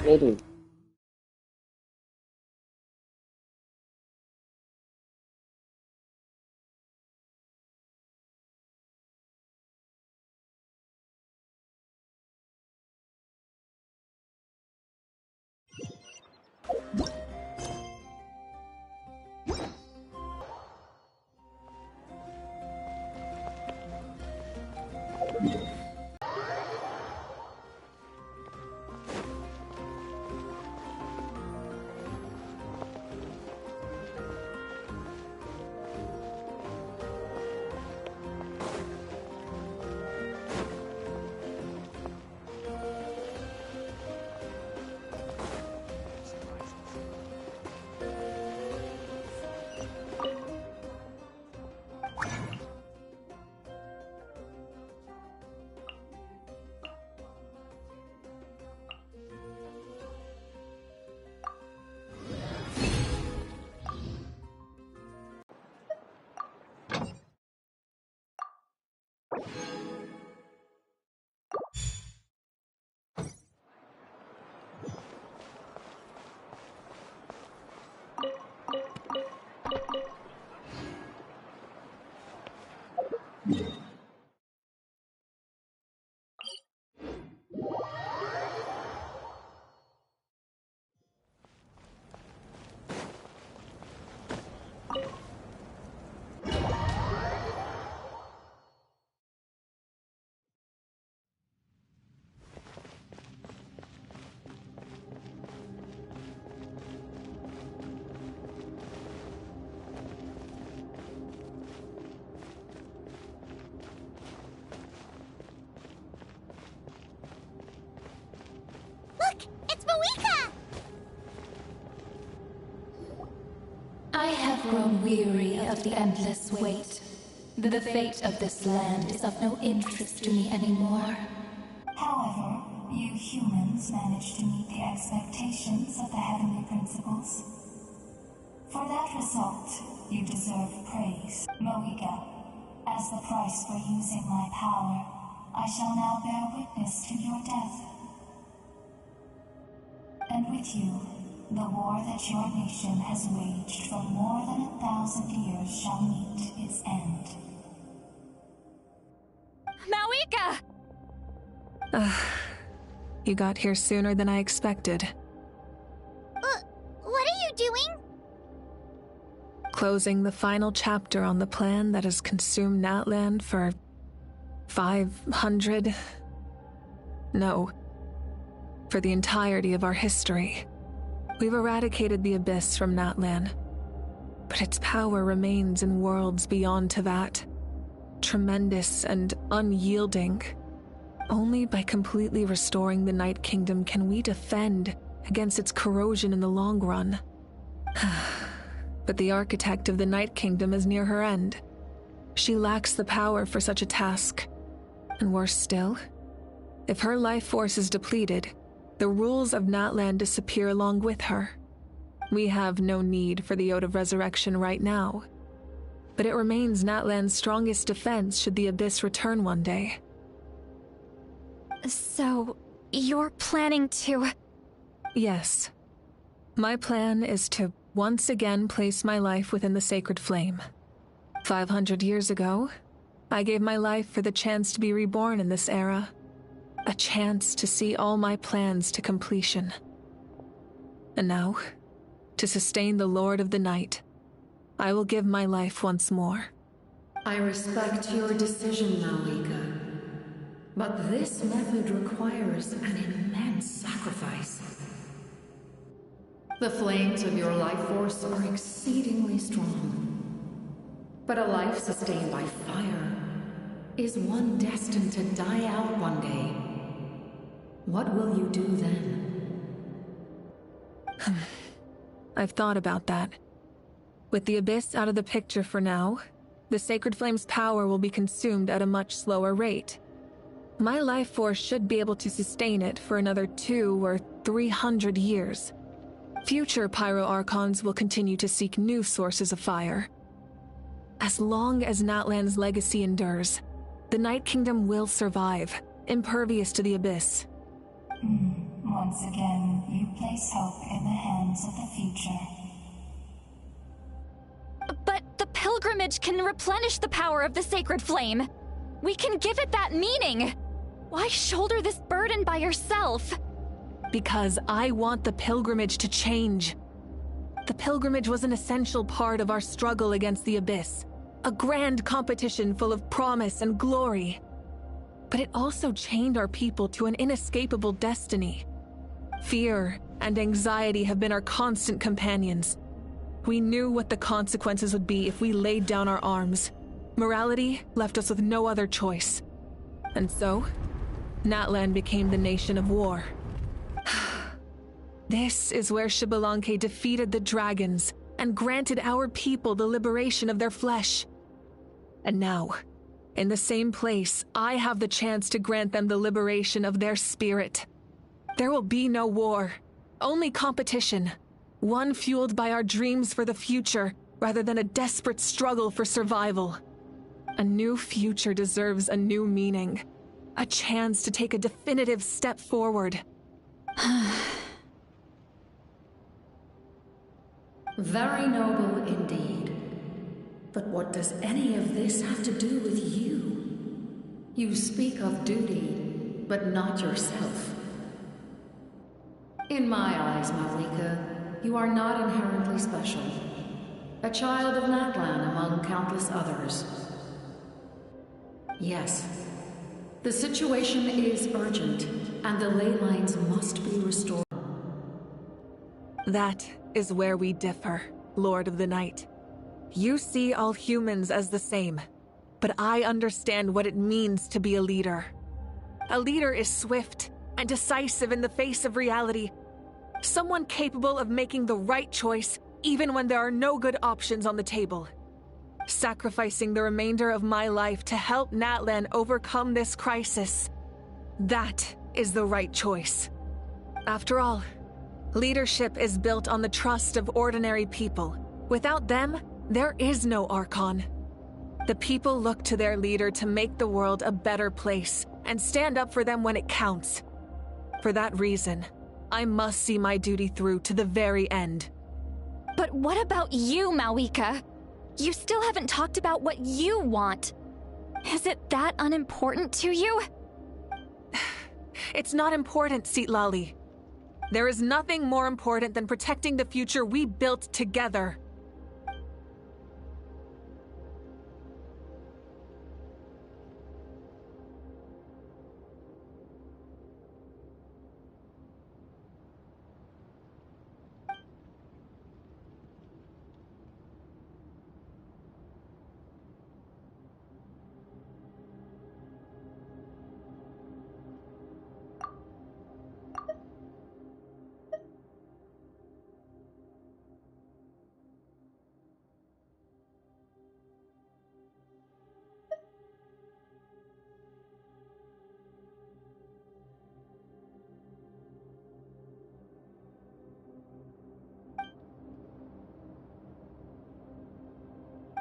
Ready. Look! It's Moeka! I have grown weary of the endless wait. The fate of this land is of no interest to me anymore. However, you humans managed to meet the expectations of the heavenly principles. For that result, you deserve praise, Moeka. As the price for using my power, I shall now bear witness to your death. And with you, the war that your nation has waged for more than 1,000 years shall meet its end. Moeka! You got here sooner than I expected. What are you doing? Closing the final chapter on the plan that has consumed Natlan for 500... No. For the entirety of our history. We've eradicated the Abyss from Natlan, but its power remains in worlds beyond Teyvat. Tremendous and unyielding. Only by completely restoring the Night Kingdom can we defend against its corrosion in the long run. But the architect of the Night Kingdom is near her end. She lacks the power for such a task. And worse still, if her life force is depleted, the rules of Natlan disappear along with her. We have no need for the Ode of Resurrection right now, but it remains Natlan's strongest defense should the Abyss return one day. So, you're planning to... Yes. My plan is to once again place my life within the sacred flame. 500 years ago, I gave my life for the chance to be reborn in this era. A chance to see all my plans to completion. And now, to sustain the Lord of the Night, I will give my life once more. I respect your decision, Moeka. But this method requires an immense sacrifice. The flames of your life force are exceedingly strong. But a life sustained by fire is one destined to die out one day. What will you do then? I've thought about that. With the Abyss out of the picture for now, the Sacred Flame's power will be consumed at a much slower rate. My life force should be able to sustain it for another 200 or 300 years. Future Pyro-Archons will continue to seek new sources of fire. As long as Natlan's legacy endures, the Night Kingdom will survive, impervious to the Abyss. Once again, you place hope in the hands of the future. But the pilgrimage can replenish the power of the sacred flame. We can give it that meaning. Why shoulder this burden by yourself? Because I want the pilgrimage to change. The pilgrimage was an essential part of our struggle against the abyss, a grand competition full of promise and glory. But it also chained our people to an inescapable destiny. Fear and anxiety have been our constant companions. We knew what the consequences would be if we laid down our arms. Morality left us with no other choice. And so, Natlan became the nation of war. This is where Xbalanque defeated the dragons and granted our people the liberation of their flesh. And now, in the same place, I have the chance to grant them the liberation of their spirit. There will be no war, only competition. One fueled by our dreams for the future, rather than a desperate struggle for survival. A new future deserves a new meaning. A chance to take a definitive step forward. Very noble indeed. But what does any of this have to do with you? You speak of duty, but not yourself. In my eyes, Malika, you are not inherently special. A child of Natlan among countless others. Yes, the situation is urgent, and the ley lines must be restored. That is where we differ, Lord of the Night. You see all humans as the same, but I understand what it means to be a leader. A leader is swift and decisive in the face of reality. Someone capable of making the right choice even when there are no good options on the table. Sacrificing the remainder of my life to help Natlan overcome this crisis. That is the right choice. After all, leadership is built on the trust of ordinary people. Without them, there is no Archon. The people look to their leader to make the world a better place and stand up for them when it counts. For that reason, I must see my duty through to the very end. But what about you, Mawika? You still haven't talked about what you want. Is it that unimportant to you? It's not important, Citlali. There is nothing more important than protecting the future we built together.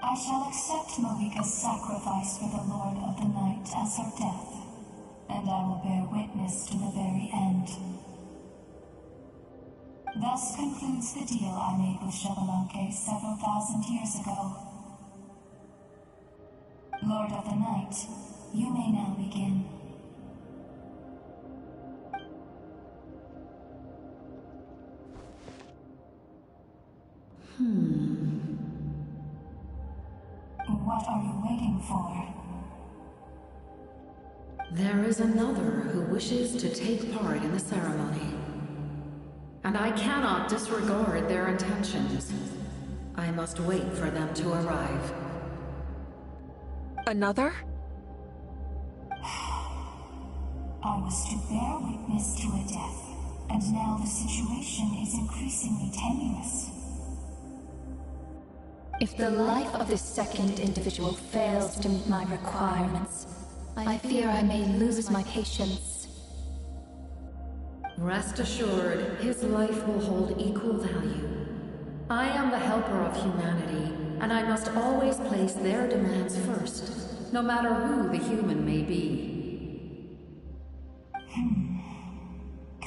I shall accept Mawika's sacrifice for the Lord of the Night as her death, and I will bear witness to the very end. Thus concludes the deal I made with Xbalanque several thousand years ago. Lord of the Night, you may now begin. What are you waiting for? There is another who wishes to take part in the ceremony. And I cannot disregard their intentions. I must wait for them to arrive. Another? I was to bear witness to a death, and now the situation is increasingly tenuous. If the life of this second individual fails to meet my requirements, I fear I may lose my patience. Rest assured, his life will hold equal value. I am the helper of humanity, and I must always place their demands first, no matter who the human may be.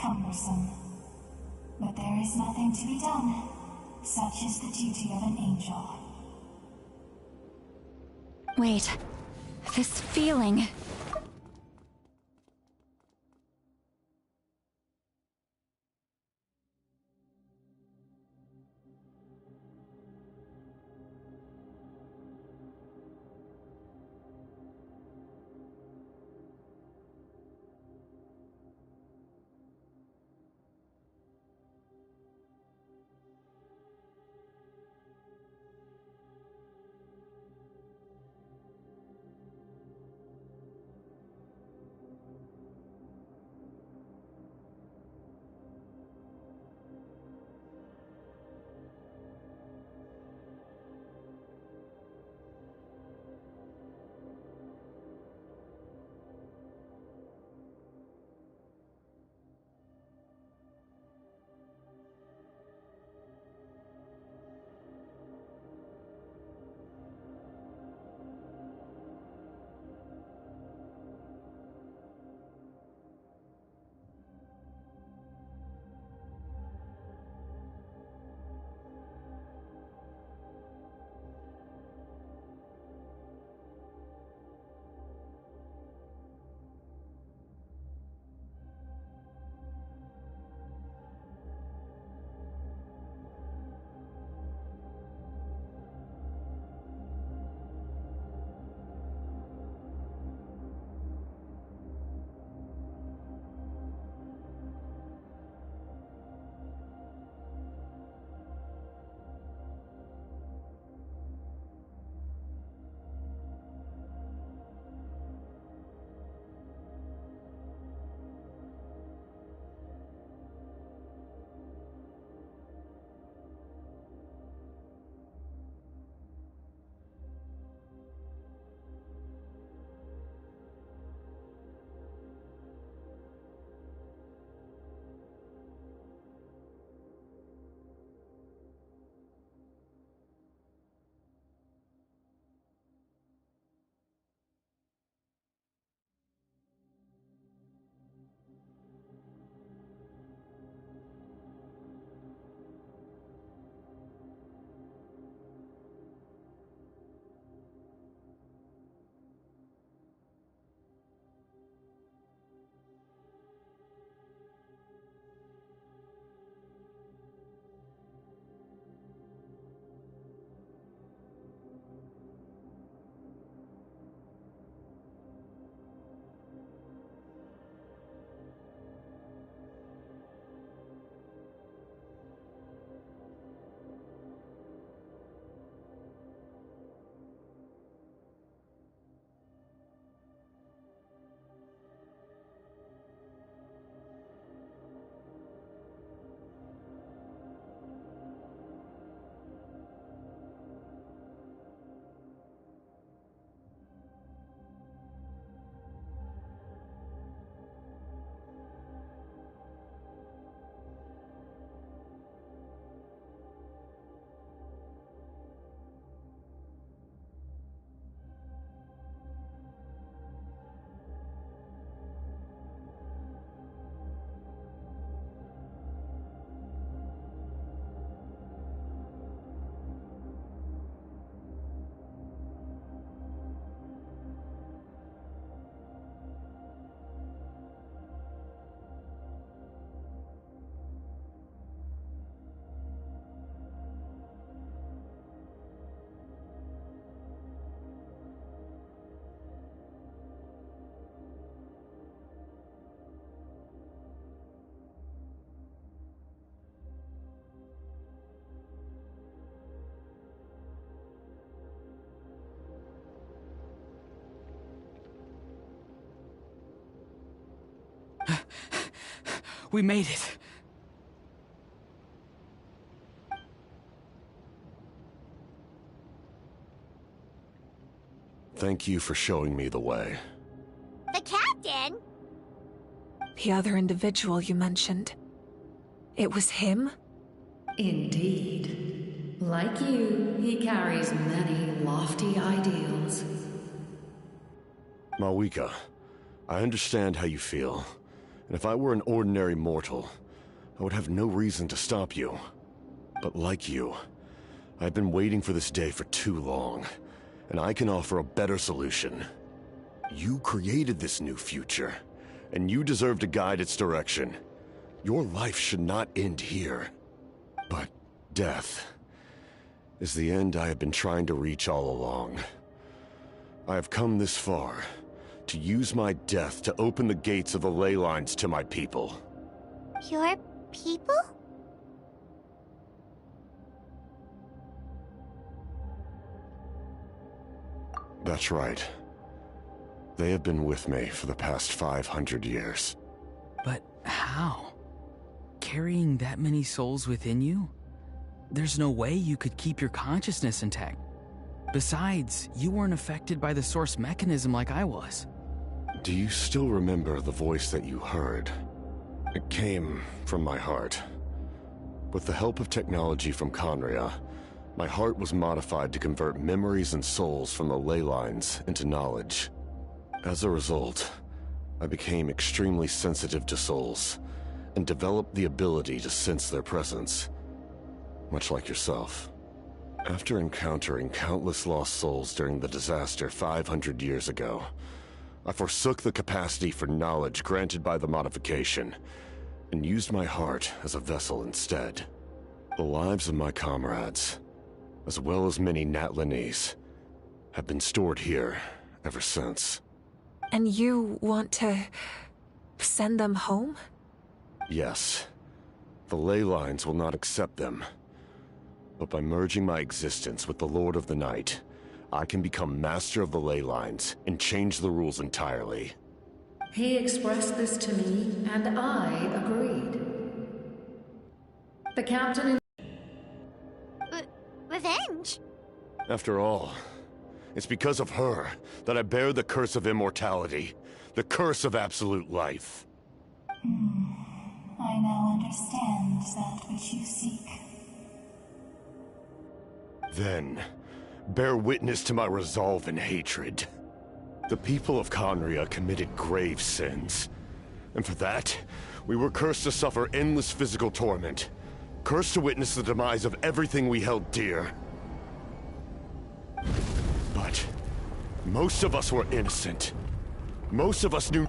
cumbersome. But there is nothing to be done. Such is the duty of an angel. Wait, this feeling. We made it. Thank you for showing me the way. The captain? The other individual you mentioned. It was him? Indeed. Like you, he carries many lofty ideals. Mawika, I understand how you feel, And if I were an ordinary mortal, I would have no reason to stop you. But like you, I've been waiting for this day for too long, and I can offer a better solution. You created this new future, and you deserve to guide its direction. Your life should not end here. But death is the end I have been trying to reach all along. I have come this far to use my death to open the gates of the ley lines to my people. Your people? That's right. They have been with me for the past 500 years. But how? Carrying that many souls within you? There's no way you could keep your consciousness intact. Besides, you weren't affected by the source mechanism like I was. Do you still remember the voice that you heard? It came from my heart. With the help of technology from Conria, my heart was modified to convert memories and souls from the ley lines into knowledge. As a result, I became extremely sensitive to souls, and developed the ability to sense their presence, much like yourself. After encountering countless lost souls during the disaster 500 years ago, I forsook the capacity for knowledge granted by the modification, and used my heart as a vessel instead. The lives of my comrades, as well as many Natlanese, have been stored here ever since. And you want to send them home? Yes. The ley lines will not accept them. But by merging my existence with the Lord of the Night, I can become master of the ley lines and change the rules entirely. He expressed this to me, and I agreed. The captain Revenge? After all, it's because of her that I bear the curse of immortality, the curse of absolute life. I now understand that which you seek. Then, bear witness to my resolve and hatred. The people of Conria committed grave sins. And for that, we were cursed to suffer endless physical torment. Cursed to witness the demise of everything we held dear. But most of us were innocent. Most of us knew...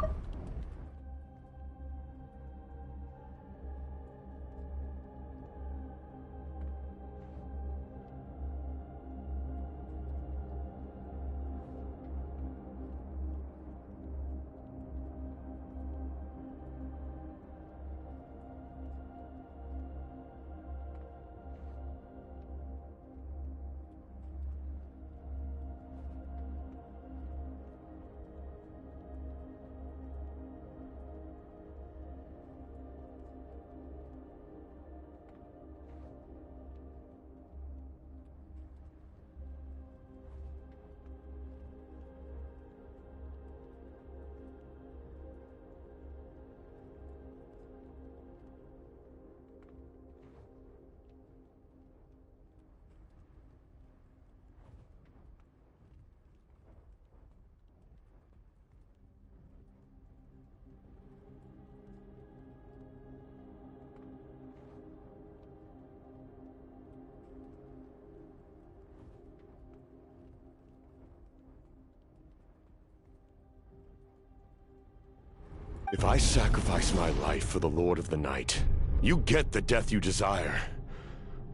If I sacrifice my life for the Lord of the Night, you get the death you desire.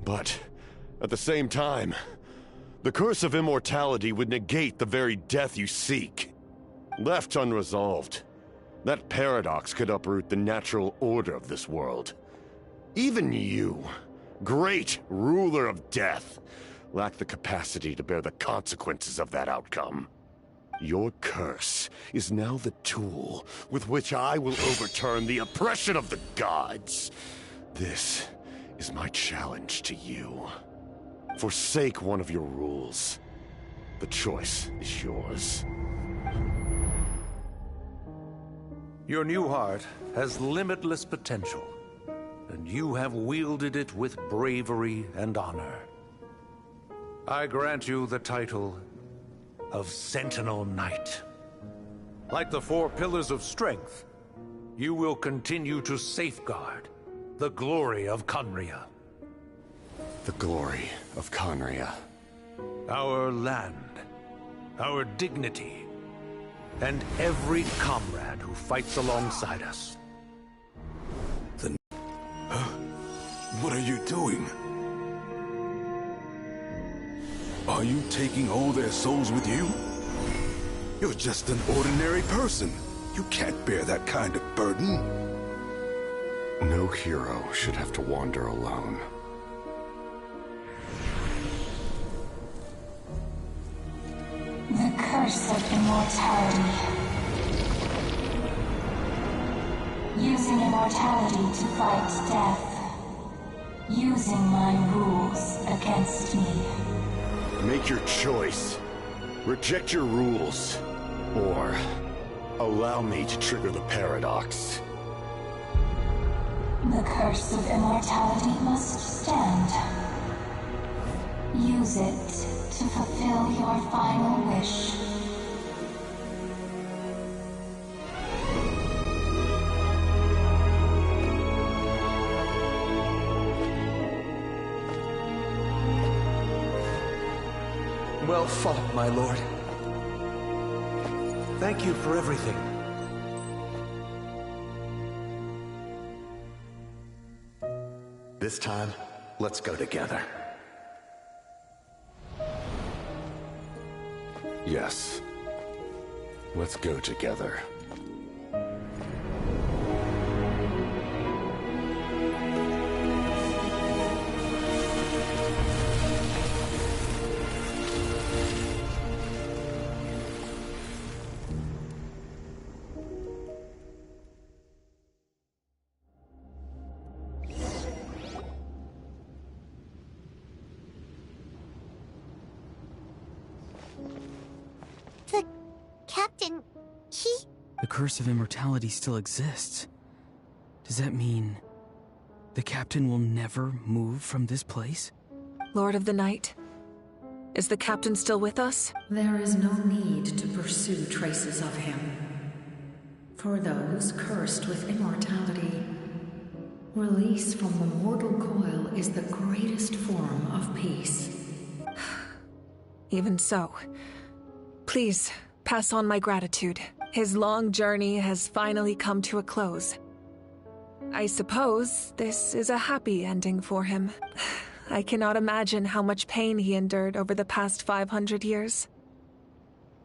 But, at the same time, the curse of immortality would negate the very death you seek. Left unresolved, that paradox could uproot the natural order of this world. Even you, great ruler of death, lack the capacity to bear the consequences of that outcome. Your curse is now the tool with which I will overturn the oppression of the gods. This is my challenge to you. Forsake one of your rules. The choice is yours. Your new heart has limitless potential, and you have wielded it with bravery and honor. I grant you the title of Sentinel Knight. Like the 4 pillars of strength, you will continue to safeguard the glory of Conria. The glory of Conria. Our land, our dignity, and every comrade who fights alongside us. What are you doing? Are you taking all their souls with you? You're just an ordinary person. You can't bear that kind of burden. No hero should have to wander alone. The curse of immortality. Using immortality to fight death. Using my rules against me. Make your choice. Reject your rules. Or allow me to trigger the paradox. The curse of immortality must stand. Use it to fulfill your final wish. Well fought, my lord. Thank you for everything. This time, let's go together. Yes. Let's go together. The captain, he... The curse of immortality still exists. Does that mean the captain will never move from this place? Lord of the Night, is the captain still with us? There is no need to pursue traces of him. For those cursed with immortality, release from the mortal coil is the greatest form of peace. Even so, please pass on my gratitude. His long journey has finally come to a close. I suppose this is a happy ending for him. I cannot imagine how much pain he endured over the past 500 years.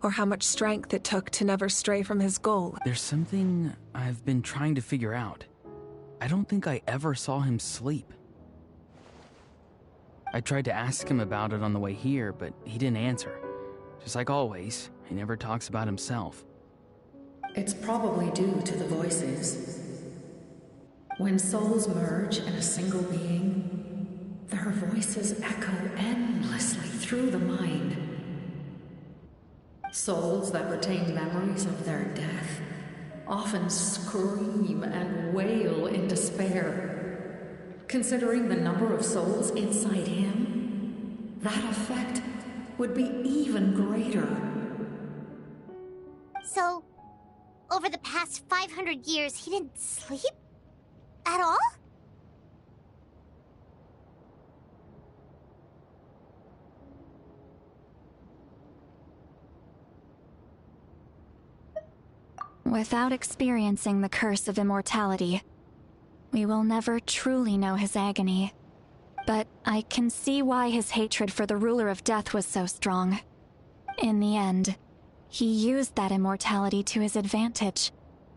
Or how much strength it took to never stray from his goal. There's something I've been trying to figure out. I don't think I ever saw him sleep. I tried to ask him about it on the way here, but he didn't answer. Just like always, he never talks about himself. It's probably due to the voices. When souls merge in a single being, their voices echo endlessly through the mind. Souls that retain memories of their death often scream and wail in despair. Considering the number of souls inside him, that effect would be even greater. So, over the past 500 years, he didn't sleep? At all? Without experiencing the curse of immortality, we will never truly know his agony. But I can see why his hatred for the ruler of death was so strong. In the end, he used that immortality to his advantage,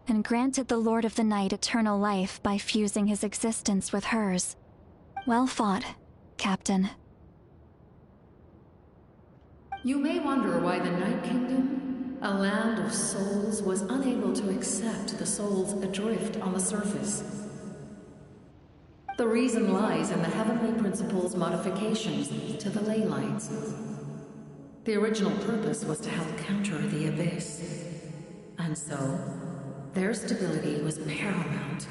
and granted the Lord of the Night eternal life by fusing his existence with hers. Well fought, Captain. You may wonder why the Night Kingdom, a land of souls, was unable to accept the souls adrift on the surface. The reason lies in the Heavenly Principle's modifications to the ley lines. The original purpose was to help counter the Abyss. And so, their stability was paramount.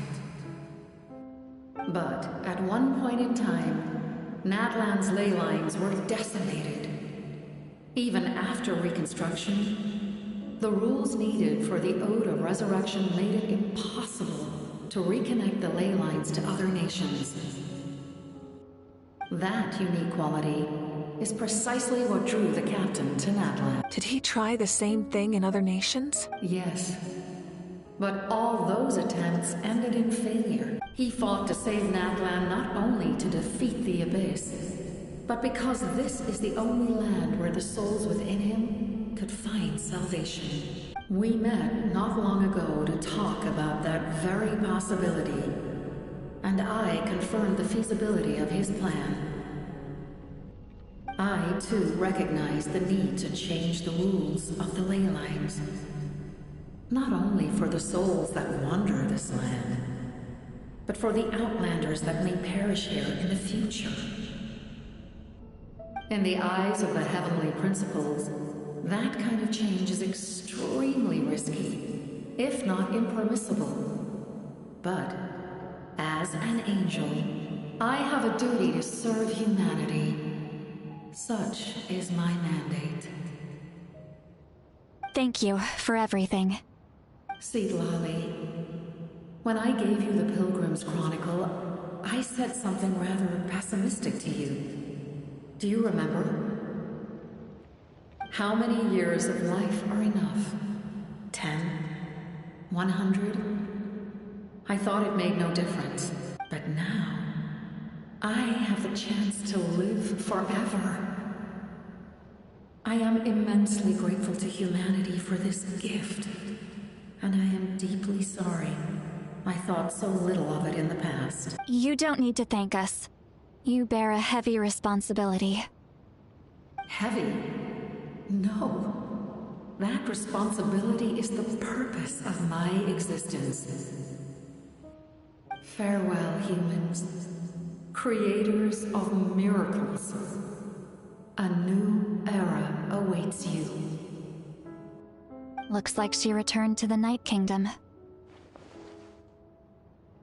But at one point in time, Natlan's ley lines were decimated. Even after reconstruction, The rules needed for the Ode of Resurrection made it impossible to reconnect the ley lines to other nations. That unique quality is precisely what drew the captain to Natlan. Did he try the same thing in other nations? Yes. But all those attempts ended in failure. He fought to save Natlan not only to defeat the Abyss, but because this is the only land where the souls within him could find salvation. We met not long ago to talk about that very possibility, and I confirmed the feasibility of his plan. I, too, recognize the need to change the rules of the ley lines. Not only for the souls that wander this land, but for the outlanders that may perish here in the future. In the eyes of the heavenly principles, that kind of change is extremely risky, if not impermissible. But, as an angel, I have a duty to serve humanity. Such is my mandate. Thank you for everything. Seedlali, when I gave you the Pilgrim's Chronicle, I said something rather pessimistic to you. Do you remember? How many years of life are enough? 10? 100? I thought it made no difference. But now, I have the chance to live forever. I am immensely grateful to humanity for this gift. And I am deeply sorry I thought so little of it in the past. You don't need to thank us. You bear a heavy responsibility. Heavy? No. That responsibility is the purpose of my existence. Farewell, humans. Creators of miracles. A new era awaits you. Looks like she returned to the Night Kingdom.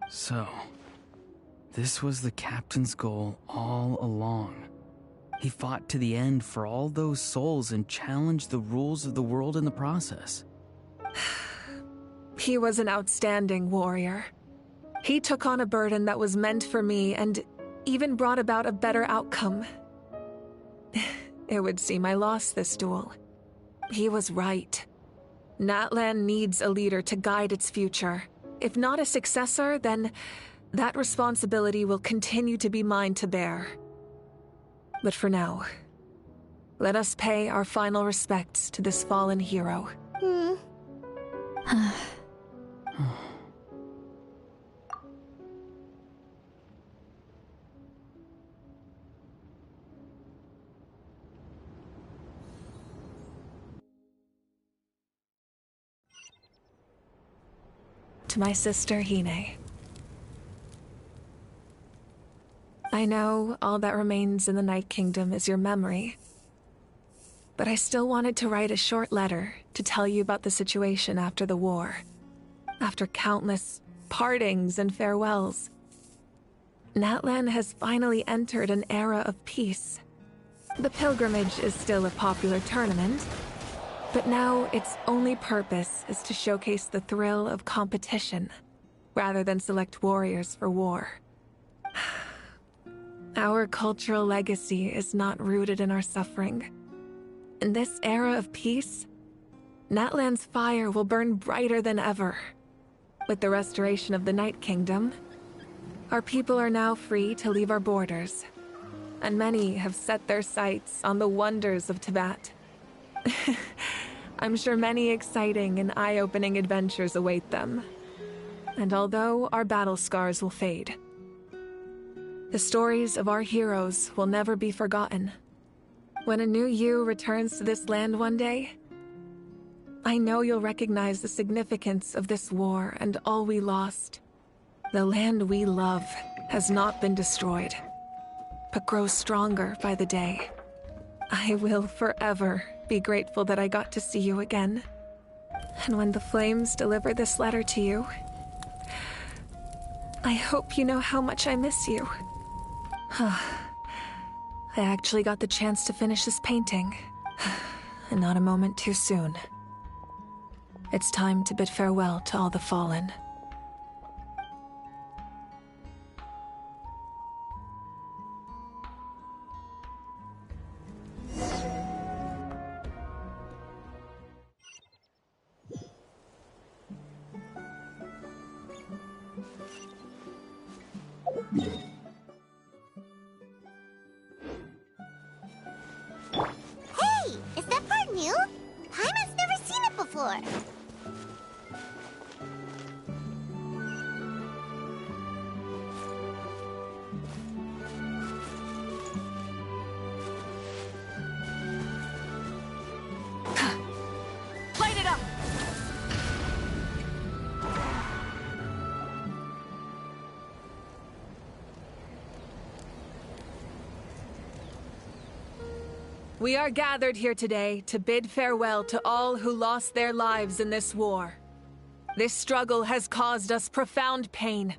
So, this was the captain's goal all along. He fought to the end for all those souls and challenged the rules of the world in the process. He was an outstanding warrior. He took on a burden that was meant for me and even brought about a better outcome. It would seem I lost this duel. He was right. Natlan needs a leader to guide its future. If not a successor, then that responsibility will continue to be mine to bear. But for now, let us pay our final respects to this fallen hero. To my sister, Hine. I know all that remains in the Night Kingdom is your memory, but I still wanted to write a short letter to tell you about the situation after the war. After countless partings and farewells, Natlan has finally entered an era of peace. The pilgrimage is still a popular tournament, but now its only purpose is to showcase the thrill of competition, rather than select warriors for war. Our cultural legacy is not rooted in our suffering. In this era of peace, Natlan's fire will burn brighter than ever. With the restoration of the Night Kingdom, our people are now free to leave our borders, and many have set their sights on the wonders of Tibet. I'm sure many exciting and eye-opening adventures await them. And although our battle scars will fade, the stories of our heroes will never be forgotten. When a new you returns to this land one day, I know you'll recognize the significance of this war and all we lost. The land we love has not been destroyed, but grows stronger by the day. I will forever be grateful that I got to see you again. And when the flames deliver this letter to you, I hope you know how much I miss you. I actually got the chance to finish this painting, and not a moment too soon. It's time to bid farewell to all the fallen. Hey! Is that part new? Paimon's never seen it before. Light it up! We are gathered here today to bid farewell to all who lost their lives in this war. This struggle has caused us profound pain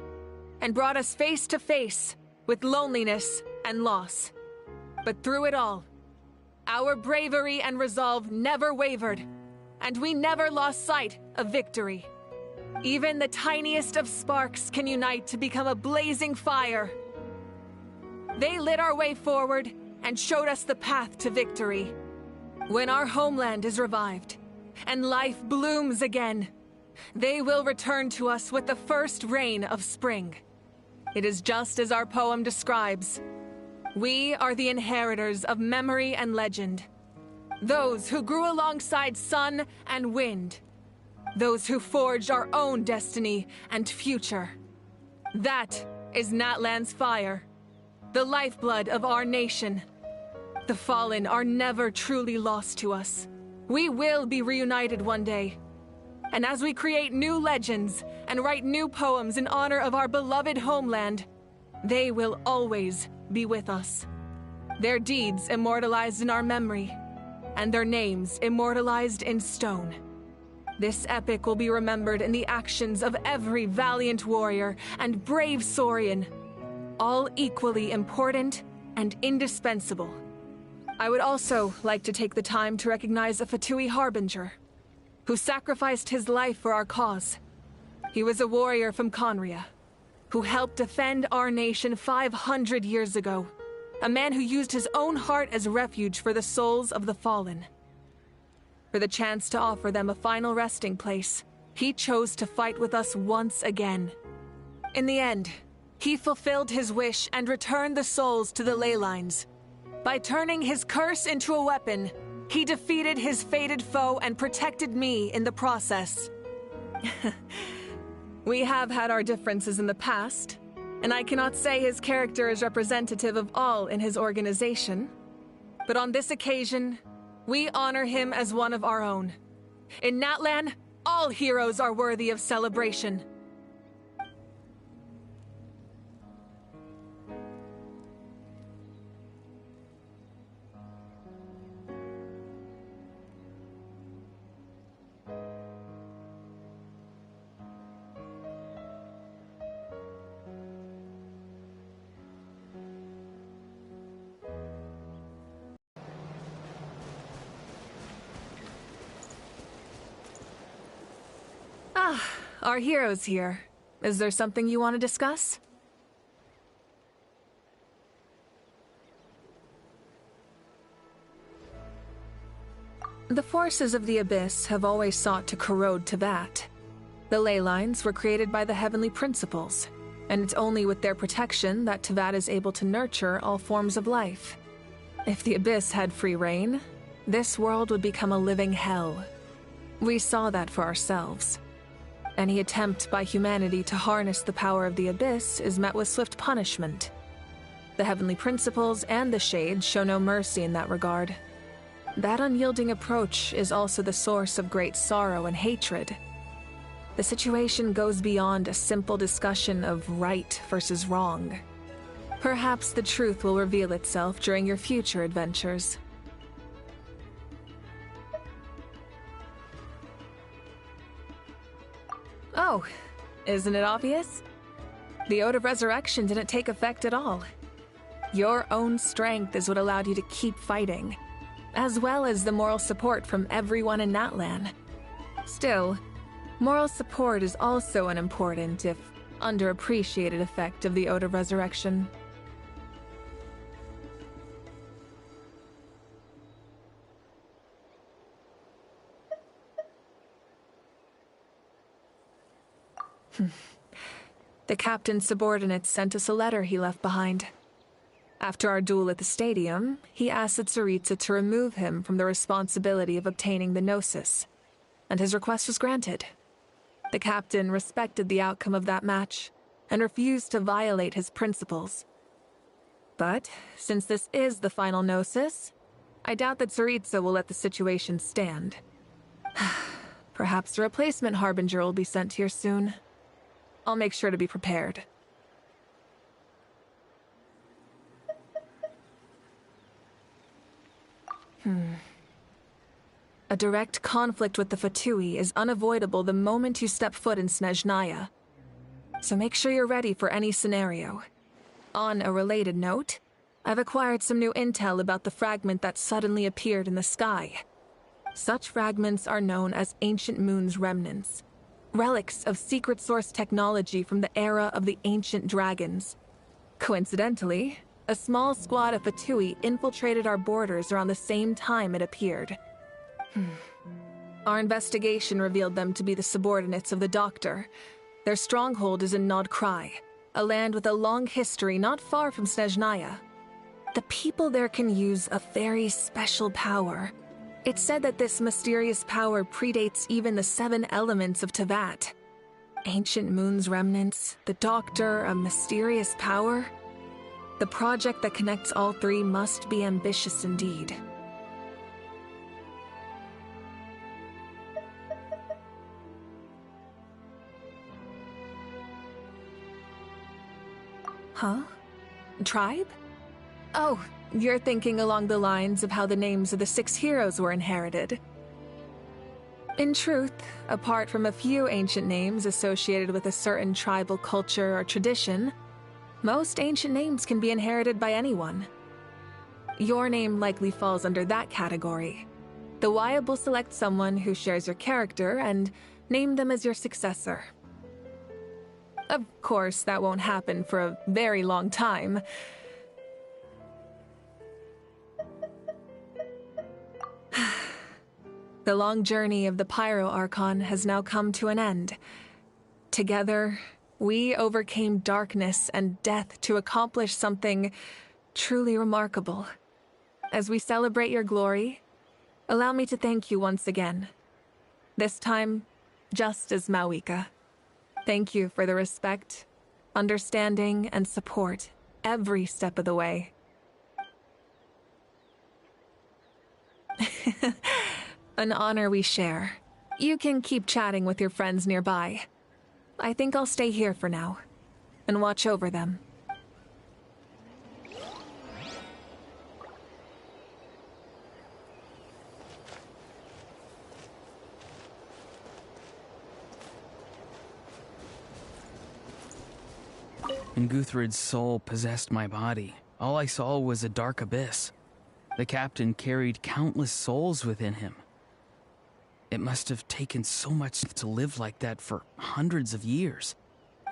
and brought us face to face with loneliness and loss. But through it all, our bravery and resolve never wavered, and we never lost sight of victory. Even the tiniest of sparks can unite to become a blazing fire. They lit our way forward and showed us the path to victory. When our homeland is revived and life blooms again, they will return to us with the first rain of spring. It is just as our poem describes. We are the inheritors of memory and legend. Those who grew alongside sun and wind. Those who forged our own destiny and future. That is Natlan's fire, the lifeblood of our nation. The fallen are never truly lost to us. We will be reunited one day. And as we create new legends and write new poems in honor of our beloved homeland, they will always be with us. Their deeds immortalized in our memory, and their names immortalized in stone. This epic will be remembered in the actions of every valiant warrior and brave Saurian, all equally important and indispensable. I would also like to take the time to recognize a Fatui Harbinger, who sacrificed his life for our cause. He was a warrior from Conria, who helped defend our nation 500 years ago. A man who used his own heart as refuge for the souls of the fallen. For the chance to offer them a final resting place, he chose to fight with us once again. In the end, he fulfilled his wish and returned the souls to the ley lines. By turning his curse into a weapon, he defeated his fated foe and protected me in the process. We have had our differences in the past, and I cannot say his character is representative of all in his organization. But on this occasion, we honor him as one of our own. In Natlan, all heroes are worthy of celebration. Our hero's here. Is there something you want to discuss? The forces of the Abyss have always sought to corrode Teyvat. The ley lines were created by the Heavenly Principles, and it's only with their protection that Teyvat is able to nurture all forms of life. If the Abyss had free reign, this world would become a living hell. We saw that for ourselves. Any attempt by humanity to harness the power of the Abyss is met with swift punishment. The Heavenly Principles and the Shades show no mercy in that regard. That unyielding approach is also the source of great sorrow and hatred. The situation goes beyond a simple discussion of right versus wrong. Perhaps the truth will reveal itself during your future adventures. Oh, isn't it obvious? The Ode of Resurrection didn't take effect at all. Your own strength is what allowed you to keep fighting, as well as the moral support from everyone in Natlan. Still, moral support is also an important, if underappreciated, effect of the Ode of Resurrection. The captain's subordinate sent us a letter he left behind. After our duel at the stadium, he asked Tsaritsa to remove him from the responsibility of obtaining the Gnosis, and his request was granted. The captain respected the outcome of that match and refused to violate his principles. But since this is the final Gnosis, I doubt that Tsaritsa will let the situation stand. Perhaps a replacement Harbinger will be sent here soon. I'll make sure to be prepared. A direct conflict with the Fatui is unavoidable the moment you step foot in Snezhnaya. So make sure you're ready for any scenario. On a related note, I've acquired some new intel about the fragment that suddenly appeared in the sky. Such fragments are known as Ancient Moon's remnants, relics of secret source technology from the era of the ancient dragons. Coincidentally, a small squad of Fatui infiltrated our borders around the same time it appeared. Our investigation revealed them to be the subordinates of the Doctor. Their stronghold is in Nod Krai, a land with a long history not far from Snezhnaya. The people there can use a very special power. It's said that this mysterious power predates even the 7 elements of Tevat. Ancient Moon's remnants, the Doctor, a mysterious power. The project that connects all three must be ambitious indeed. Huh? Tribe? Oh, you're thinking along the lines of how the names of the 6 heroes were inherited. In truth, apart from a few ancient names associated with a certain tribal culture or tradition, most ancient names can be inherited by anyone. Your name likely falls under that category. The Wyab will select someone who shares your character and name them as your successor. Of course, that won't happen for a very long time. The long journey of the Pyro Archon has now come to an end. Together, we overcame darkness and death to accomplish something truly remarkable. As we celebrate your glory, allow me to thank you once again. This time, just as Mawika. Thank you for the respect, understanding, and support every step of the way. An honor we share. You can keep chatting with your friends nearby. I think I'll stay here for now and watch over them. When Guthred's soul possessed my body, all I saw was a dark abyss. The captain carried countless souls within him. It must have taken so much to live like that for hundreds of years.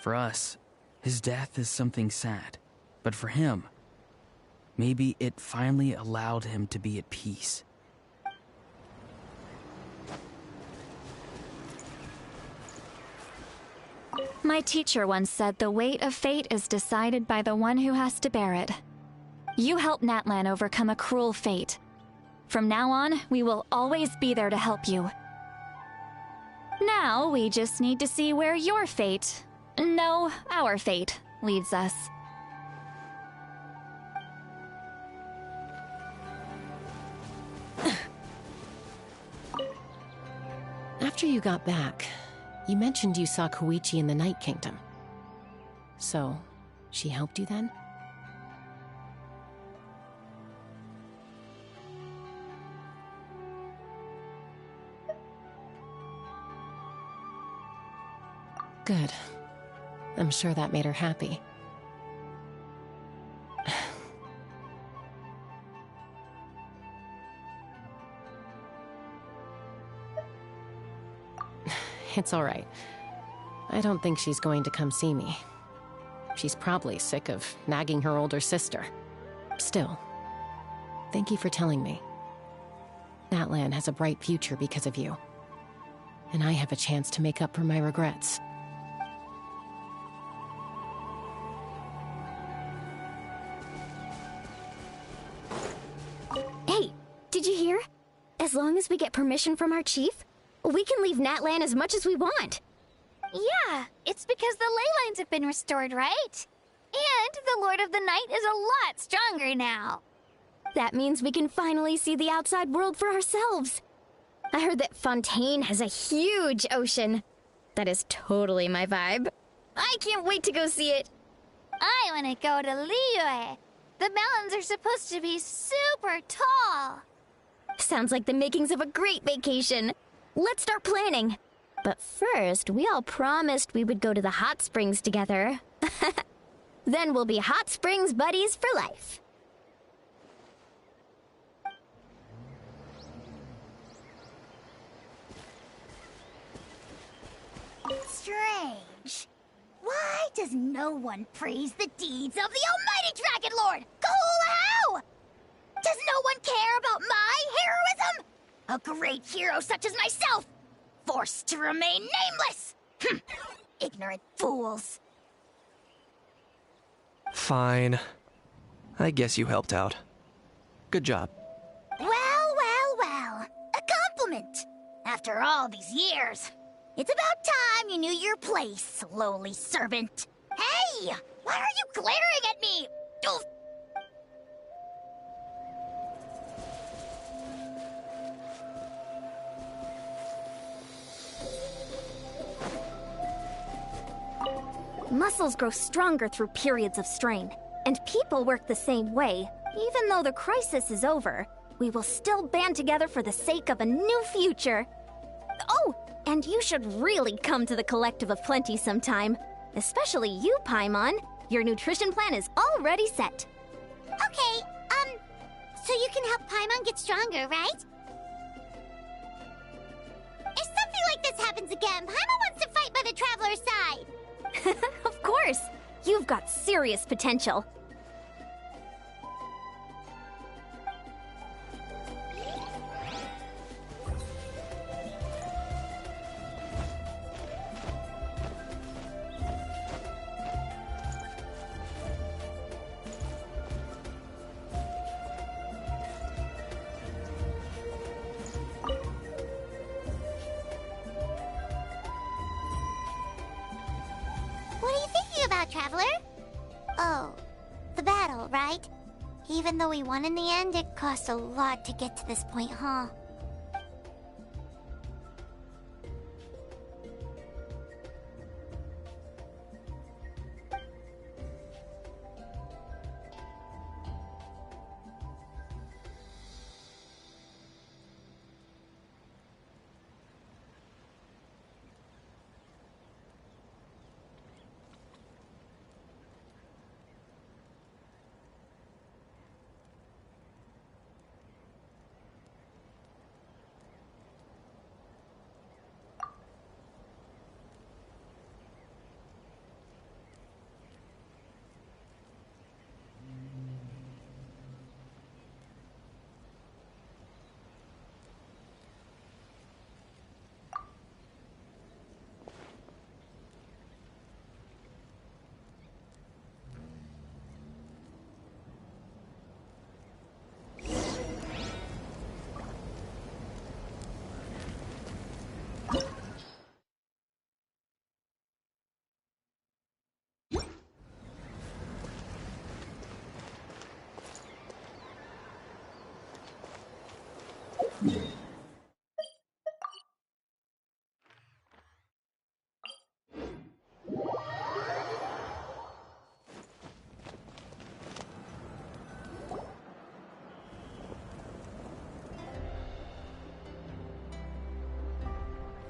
For us, his death is something sad. But for him, maybe it finally allowed him to be at peace. My teacher once said the weight of fate is decided by the one who has to bear it. You helped Natlan overcome a cruel fate. From now on, we will always be there to help you. Now, we just need to see where your fate, no, our fate, leads us. After you got back, you mentioned you saw Koichi in the Night Kingdom. So, she helped you then? Good. I'm sure that made her happy. It's all right. I don't think she's going to come see me. She's probably sick of nagging her older sister. Still, thank you for telling me. Natlan has a bright future because of you. And I have a chance to make up for my regrets. Hey, did you hear? As long as we get permission from our chief, we can leave Natlan as much as we want. Yeah, it's because the ley lines have been restored, right? And the Lord of the Night is a lot stronger now. That means we can finally see the outside world for ourselves. I heard that Fontaine has a huge ocean. That is totally my vibe. I can't wait to go see it. I want to go to Liyue. The mountains are supposed to be super tall. Sounds like the makings of a great vacation. Let's start planning. But first, we all promised we would go to the hot springs together. Then we'll be hot springs buddies for life. Strange. Why does no one praise the deeds of the Almighty Dragon Lord? How? Does no one care about my heroism? A great hero such as myself, forced to remain nameless. Ignorant fools. Fine. I guess you helped out. Good job. Well. A compliment. After all these years. It's about time you knew your place, lowly servant. Hey! Why are you glaring at me? Oof. Muscles grow stronger through periods of strain, and people work the same way. Even though the crisis is over, we will still band together for the sake of a new future. Oh, and you should really come to the Collective of Plenty sometime. Especially you, Paimon. Your nutrition plan is already set. Okay, so you can help Paimon get stronger, right? If something like this happens again, Paimon wants to fight by the Traveler's side. Of course! You've got serious potential. What are you thinking about, Traveler? Oh, the battle, right? Even though we won in the end, it cost a lot to get to this point, huh?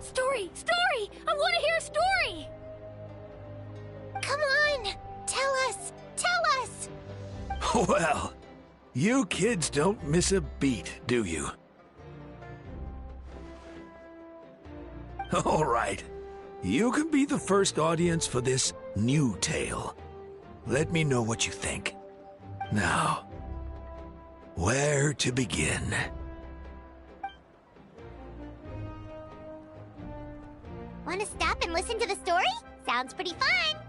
Story! Story! I want to hear a story! Come on! Tell us! Tell us! Well, you kids don't miss a beat, do you? All right. You can be the first audience for this new tale. Let me know what you think. Now, where to begin? Want to stop and listen to the story? Sounds pretty fun.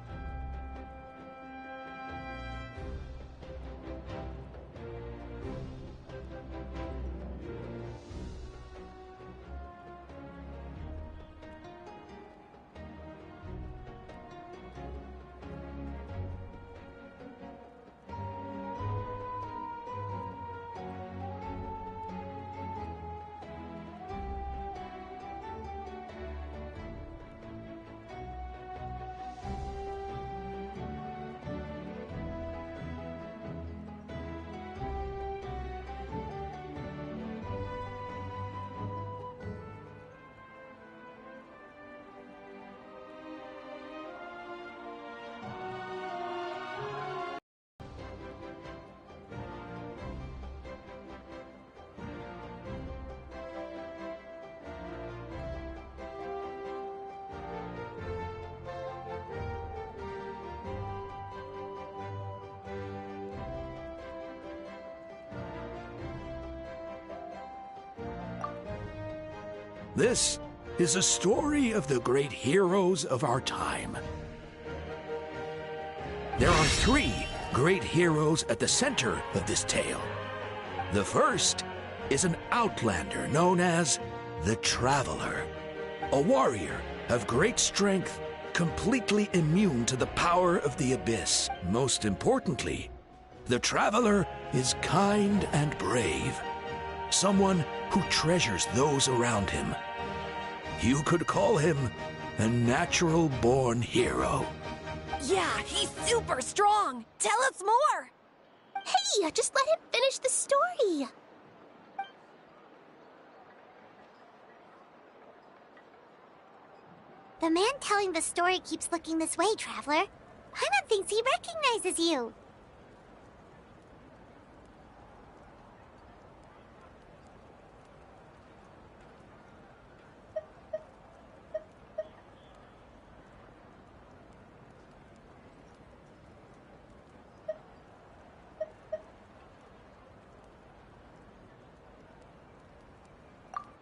This is a story of the great heroes of our time. There are 3 great heroes at the center of this tale. The first is an outlander known as the Traveler, a warrior of great strength, completely immune to the power of the Abyss. Most importantly, the Traveler is kind and brave, someone who treasures those around him. You could call him a natural-born hero. Yeah, he's super strong. Tell us more. Hey, just let him finish the story. The man telling the story keeps looking this way, Traveler. Paimon thinks he recognizes you.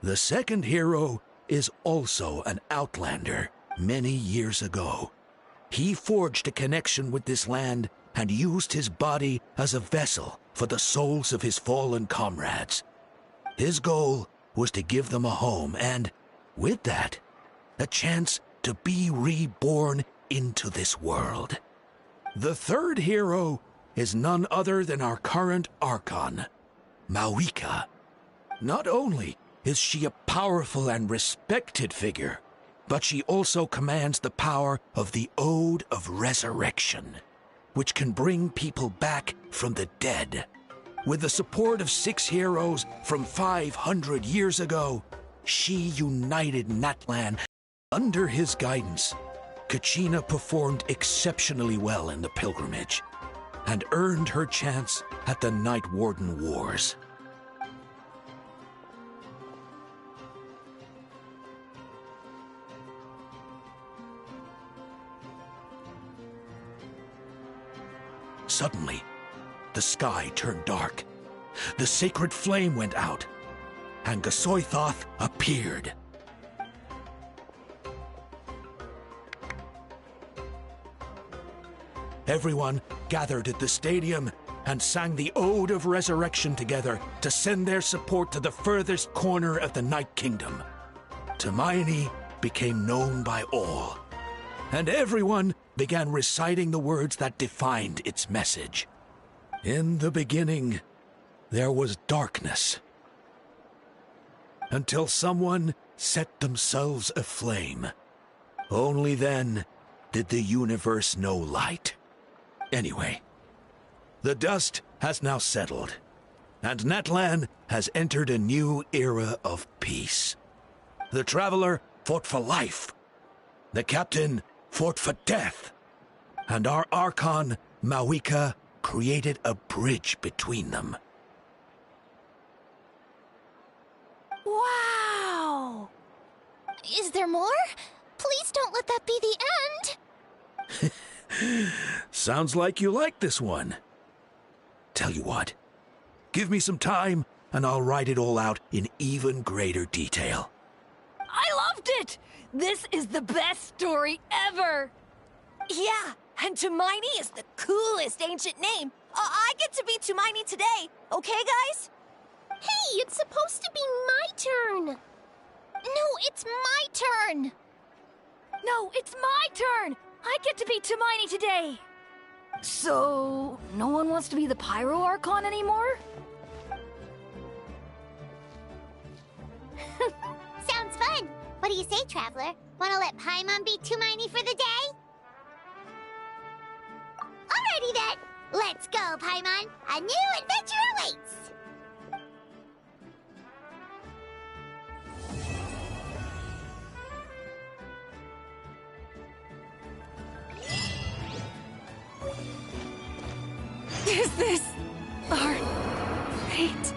The second hero is also an outlander. Many years ago, he forged a connection with this land and used his body as a vessel for the souls of his fallen comrades. His goal was to give them a home and, with that, a chance to be reborn into this world. The third hero is none other than our current Archon, Mawika. Not only is she a powerful and respected figure, but she also commands the power of the Ode of Resurrection, which can bring people back from the dead. With the support of 6 heroes from 500 years ago, she united Natlan. Under his guidance, Kachina performed exceptionally well in the pilgrimage and earned her chance at the Night Warden Wars. Suddenly, the sky turned dark. The sacred flame went out, and Gasoithoth appeared. Everyone gathered at the stadium and sang the Ode of Resurrection together to send their support to the furthest corner of the Night Kingdom. Hermione became known by all, and everyone began reciting the words that defined its message. In the beginning, there was darkness, until someone set themselves aflame. Only then did the universe know light. Anyway, the dust has now settled, and Natlan has entered a new era of peace. The Traveler fought for life. The Captain fought for death. And our Archon, Mawika, created a bridge between them. Wow! Is there more? Please don't let that be the end! Sounds like you like this one. Tell you what, give me some time and I'll write it all out in even greater detail. I loved it! This is the best story ever! Yeah, and Tumaini is the coolest ancient name. I get to be Tumaini today, okay, guys? Hey, it's supposed to be my turn! No, it's my turn! No, it's my turn! I get to be Tumaini today! So, no one wants to be the Pyro Archon anymore? Sounds fun! What do you say, Traveler? Wanna let Paimon be Tumaini for the day? Alrighty then! Let's go, Paimon! A new adventure awaits! Is this our fate?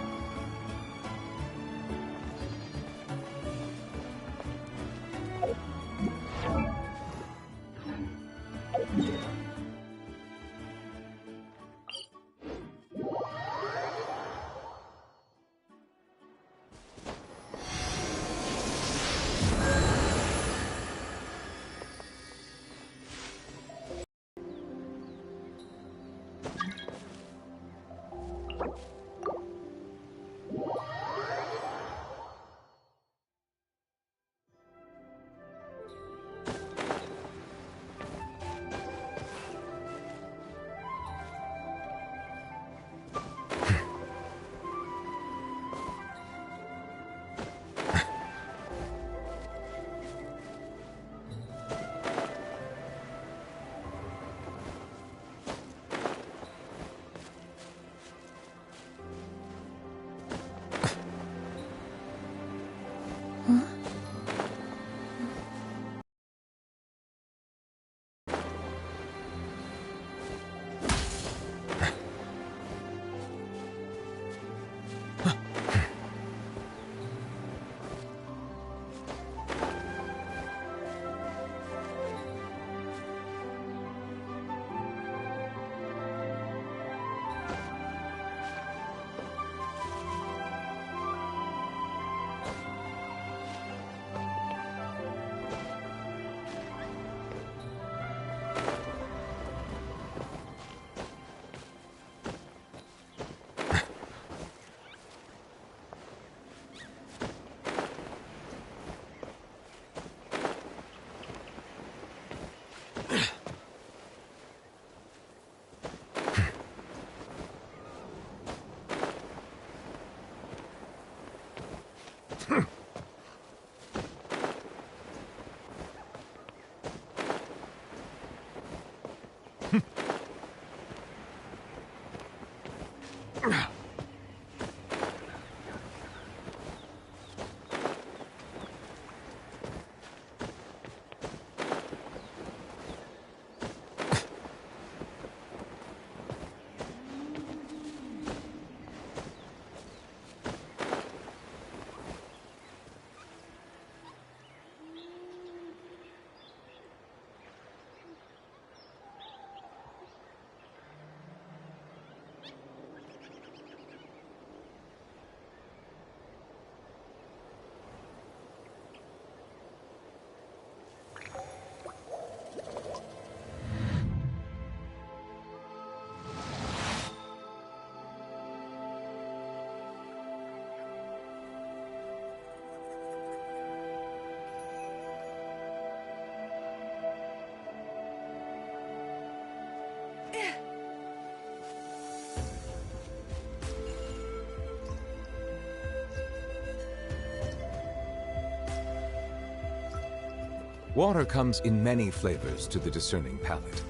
Water comes in many flavors to the discerning palate.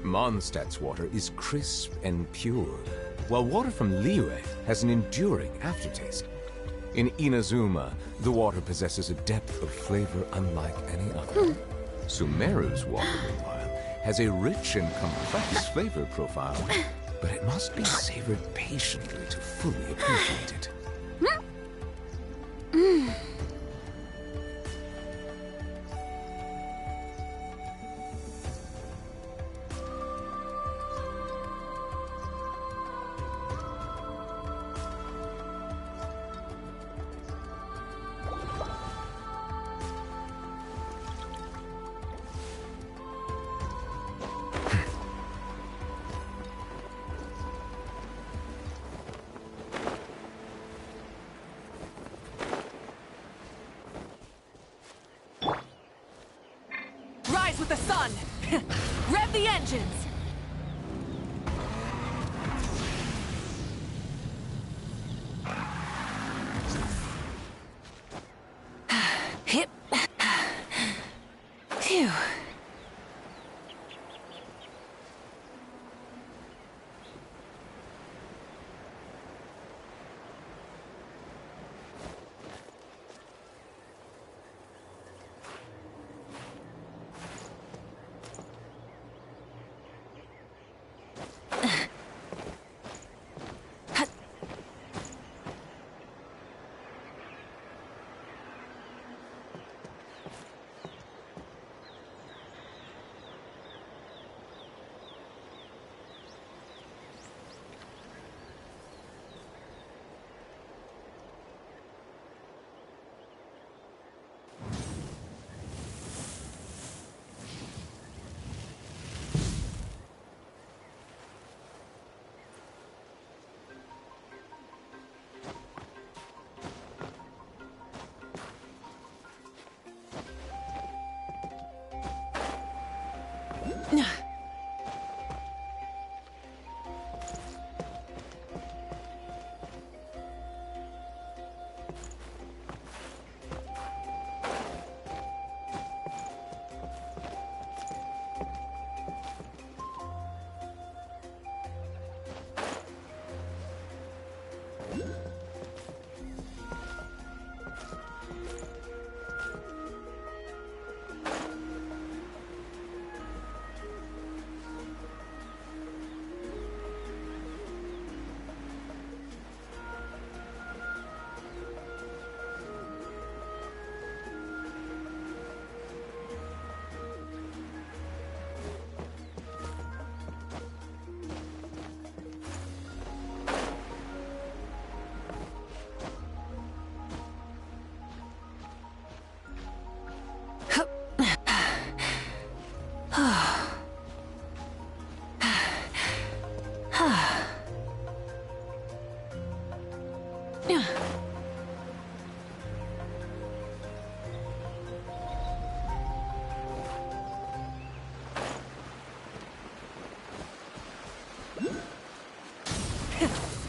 Mondstadt's water is crisp and pure, while water from Liyue has an enduring aftertaste. In Inazuma, the water possesses a depth of flavor unlike any other. Sumeru's water, meanwhile, has a rich and complex flavor profile, but it must be savored patiently to fully appreciate it. with the sun! Rev the engines! Hip. Phew.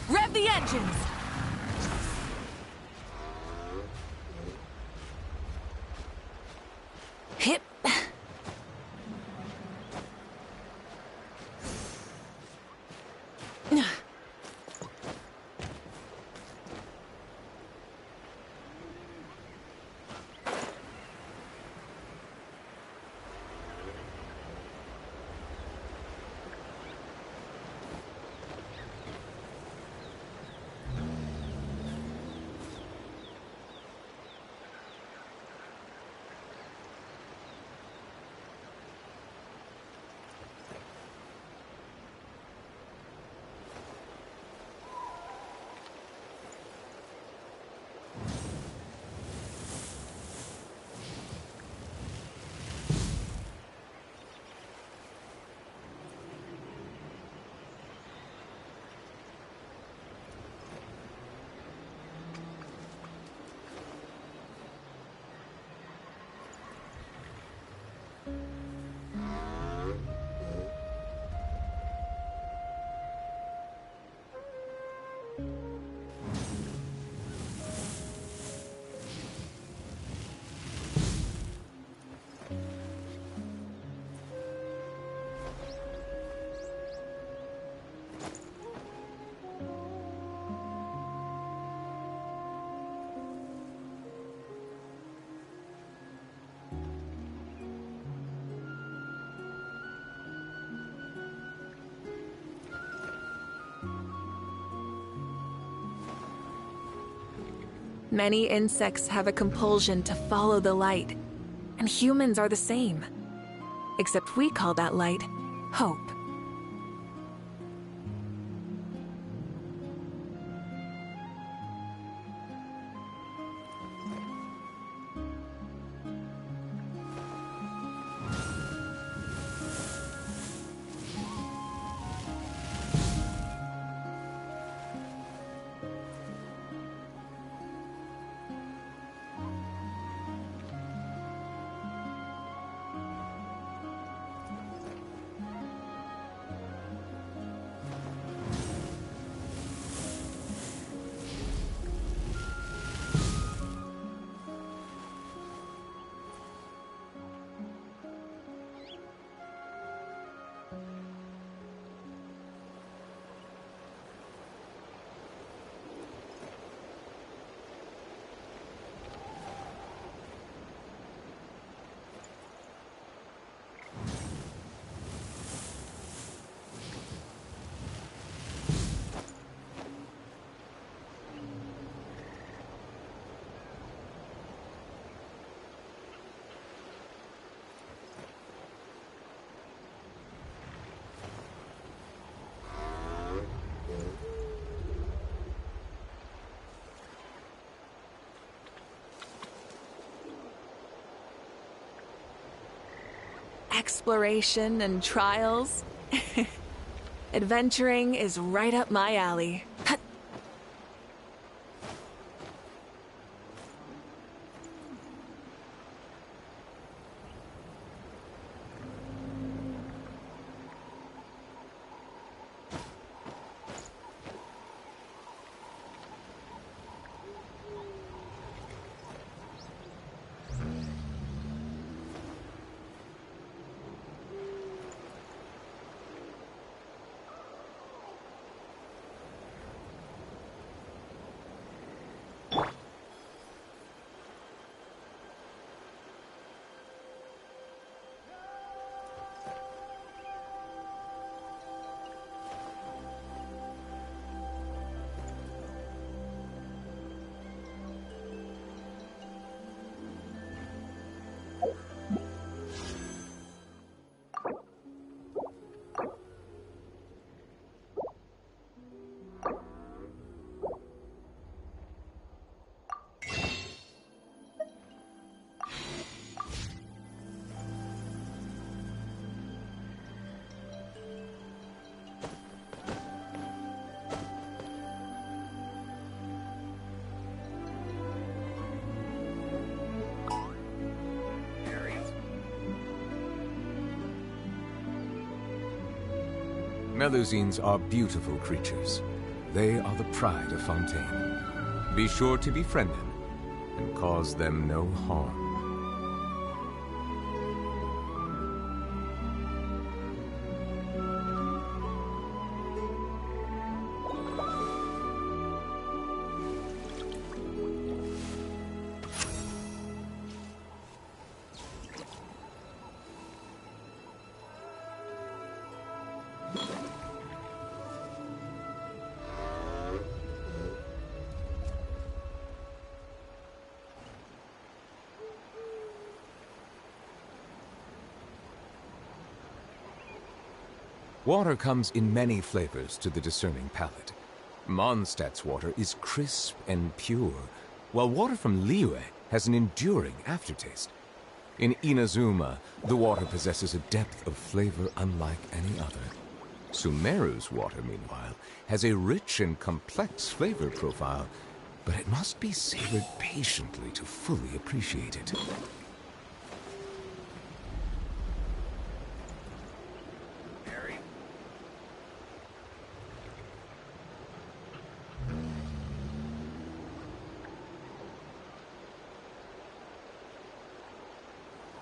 Rev the engines! Hip. Many insects have a compulsion to follow the light, and humans are the same. Except we call that light hope. exploration and trials. Adventuring is right up my alley. Melusines are beautiful creatures. They are the pride of Fontaine. Be sure to befriend them and cause them no harm. Water comes in many flavors to the discerning palate. Mondstadt's water is crisp and pure, while water from Liyue has an enduring aftertaste. In Inazuma, the water possesses a depth of flavor unlike any other. Sumeru's water, meanwhile, has a rich and complex flavor profile, but it must be savored patiently to fully appreciate it.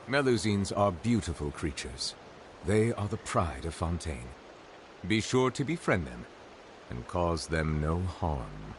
Melusines are beautiful creatures. They are the pride of Fontaine. Be sure to befriend them and cause them no harm.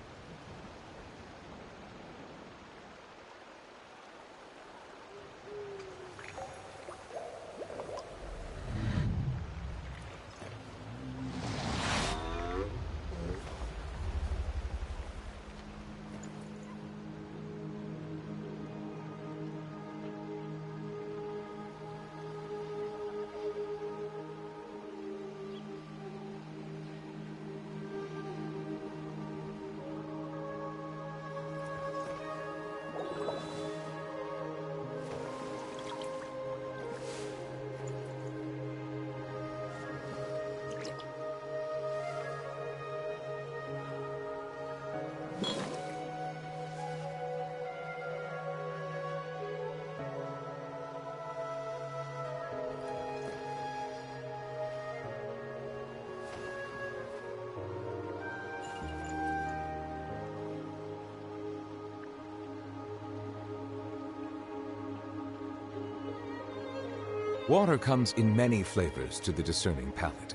Water comes in many flavors to the discerning palate.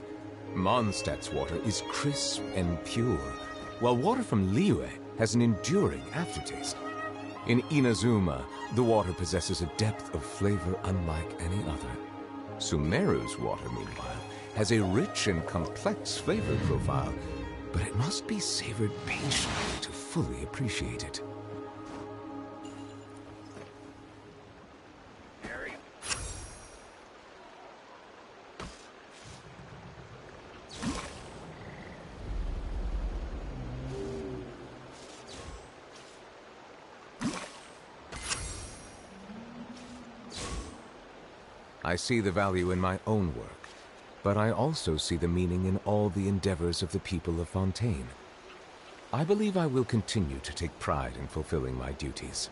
Mondstadt's water is crisp and pure, while water from Liyue has an enduring aftertaste. In Inazuma, the water possesses a depth of flavor unlike any other. Sumeru's water, meanwhile, has a rich and complex flavor profile, but it must be savored patiently to fully appreciate it. I see the value in my own work, but I also see the meaning in all the endeavors of the people of Fontaine. I believe I will continue to take pride in fulfilling my duties.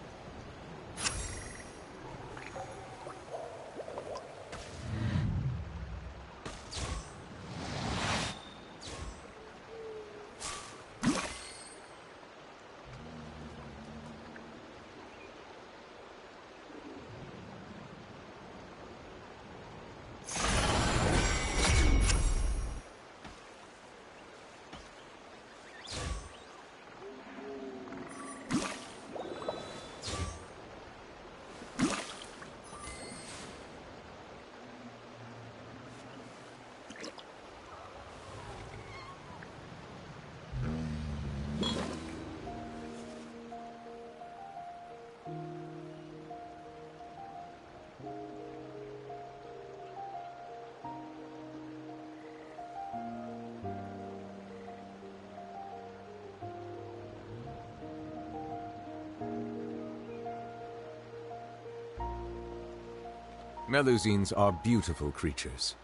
Melusines are beautiful creatures.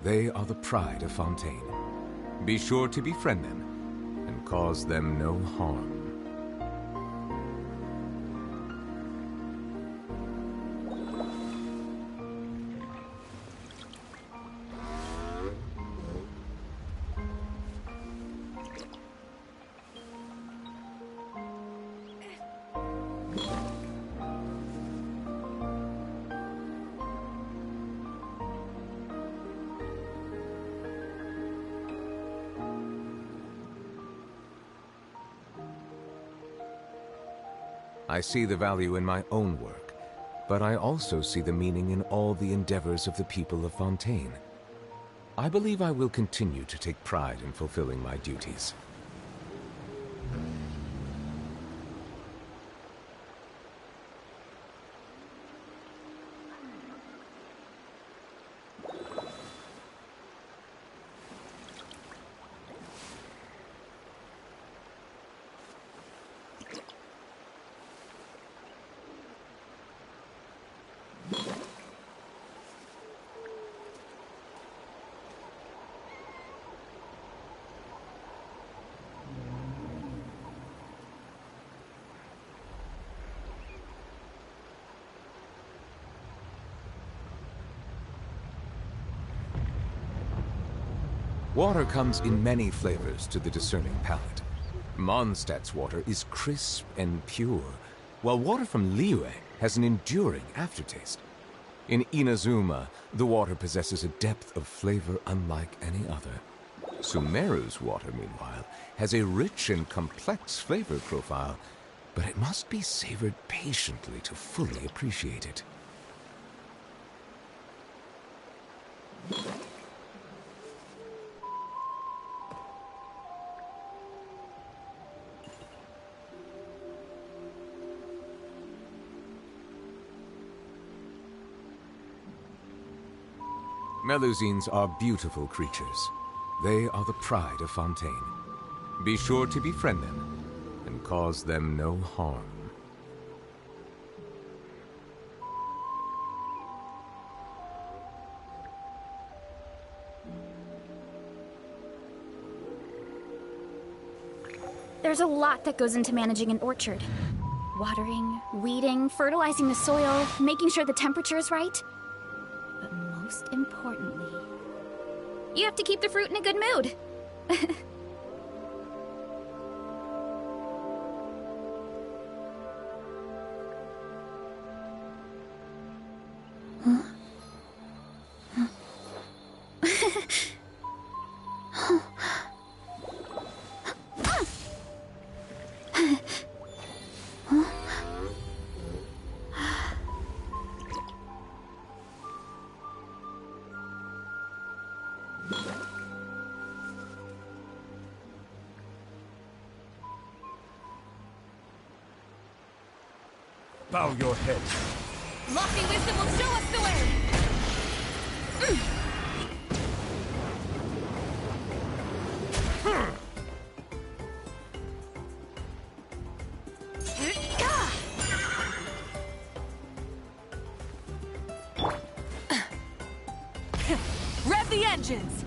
They are the pride of Fontaine. Be sure to befriend them and cause them no harm. I see the value in my own work, but I also see the meaning in all the endeavors of the people of Fontaine. I believe I will continue to take pride in fulfilling my duties. Water comes in many flavors to the discerning palate. Mondstadt's water is crisp and pure, while water from Liyue has an enduring aftertaste. In Inazuma, the water possesses a depth of flavor unlike any other. Sumeru's water, meanwhile, has a rich and complex flavor profile, but it must be savored patiently to fully appreciate it. Melusines are beautiful creatures. They are the pride of Fontaine. Be sure to befriend them and cause them no harm. There's a lot that goes into managing an orchard. Watering, weeding, fertilizing the soil, making sure the temperature is right. But most importantly, you have to keep the fruit in a good mood. Bow your head. Lofty wisdom will show us the way! vengeance!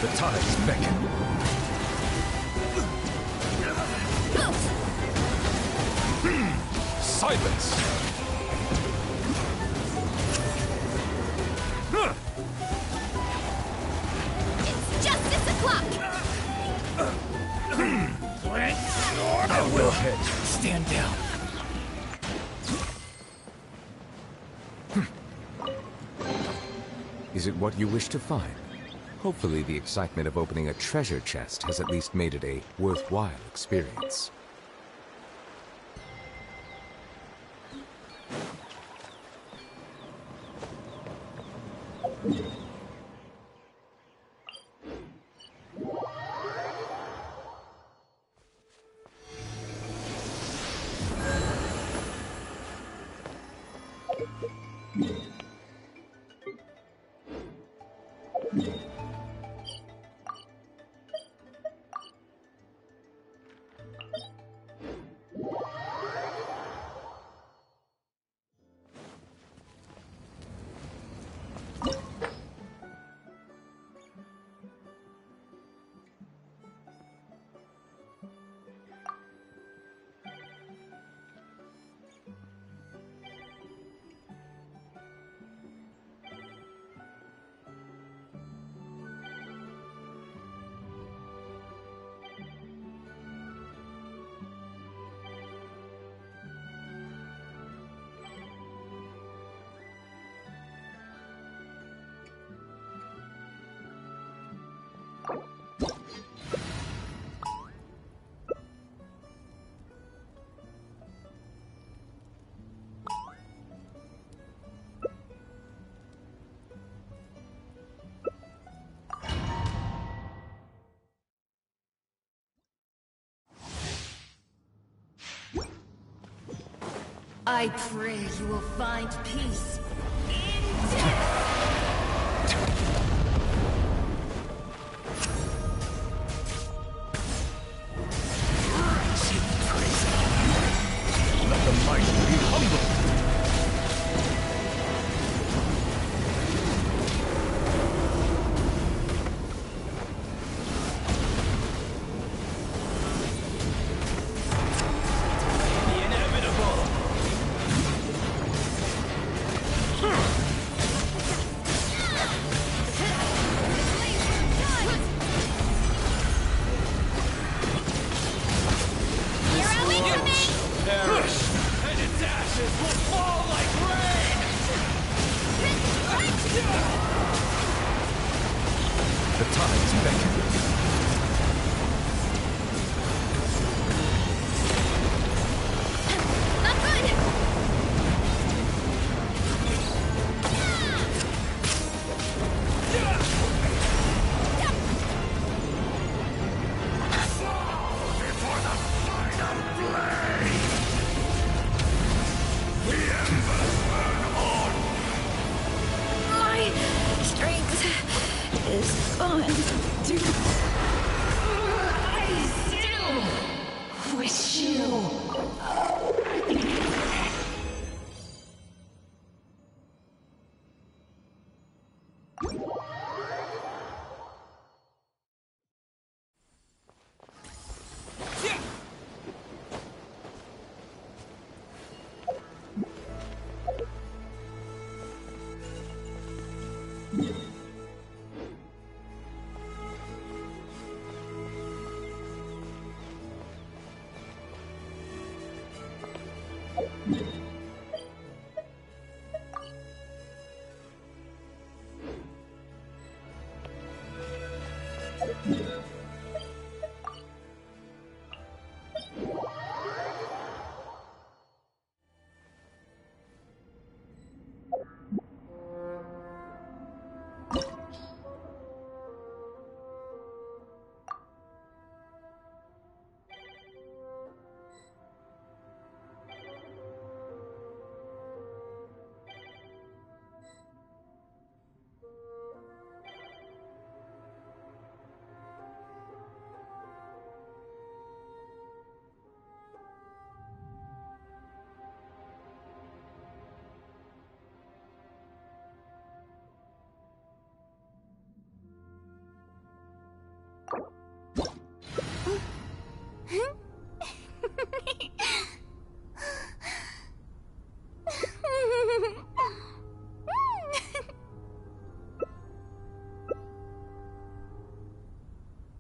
The tides beckon. Silence! It's justice o'clock! I will head. Stand down. Is it what you wish to find? Hopefully the excitement of opening a treasure chest has at least made it a worthwhile experience. I pray you will find peace in death. Let the mighty be humbled!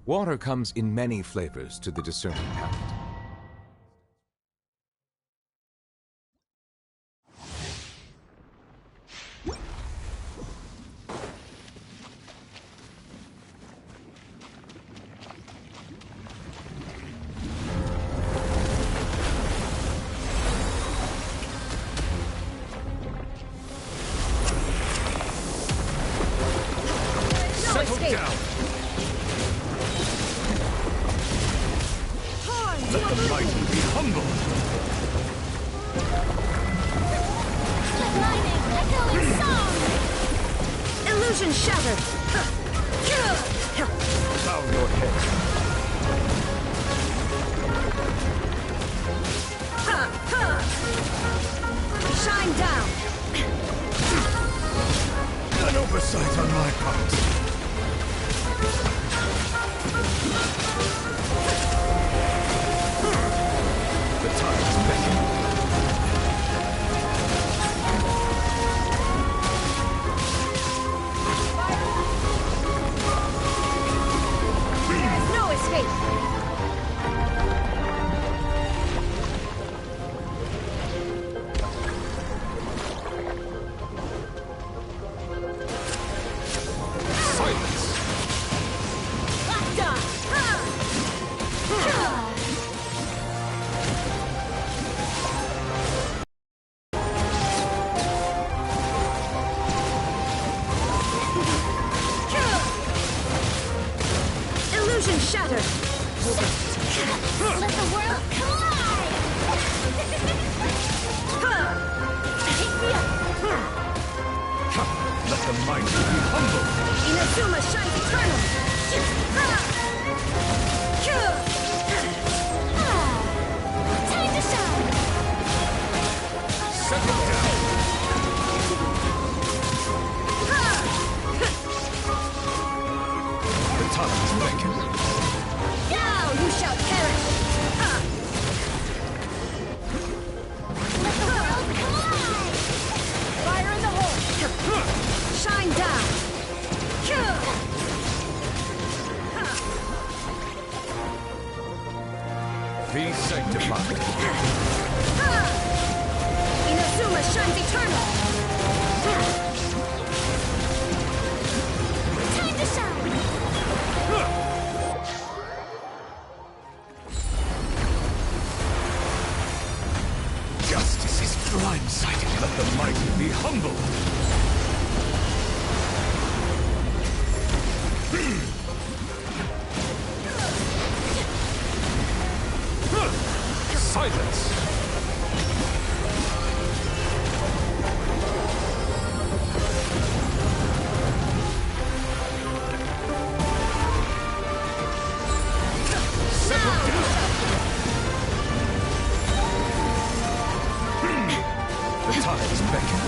Water comes in many flavors to the discerning palate. Inazuma shines eternal! Time to shine! Justice is blindsided. Let the mighty be humble. Silence! Settle down! The tides beckon.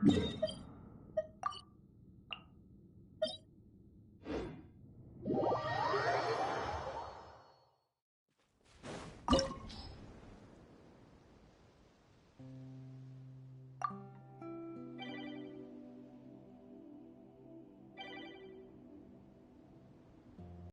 Yeah.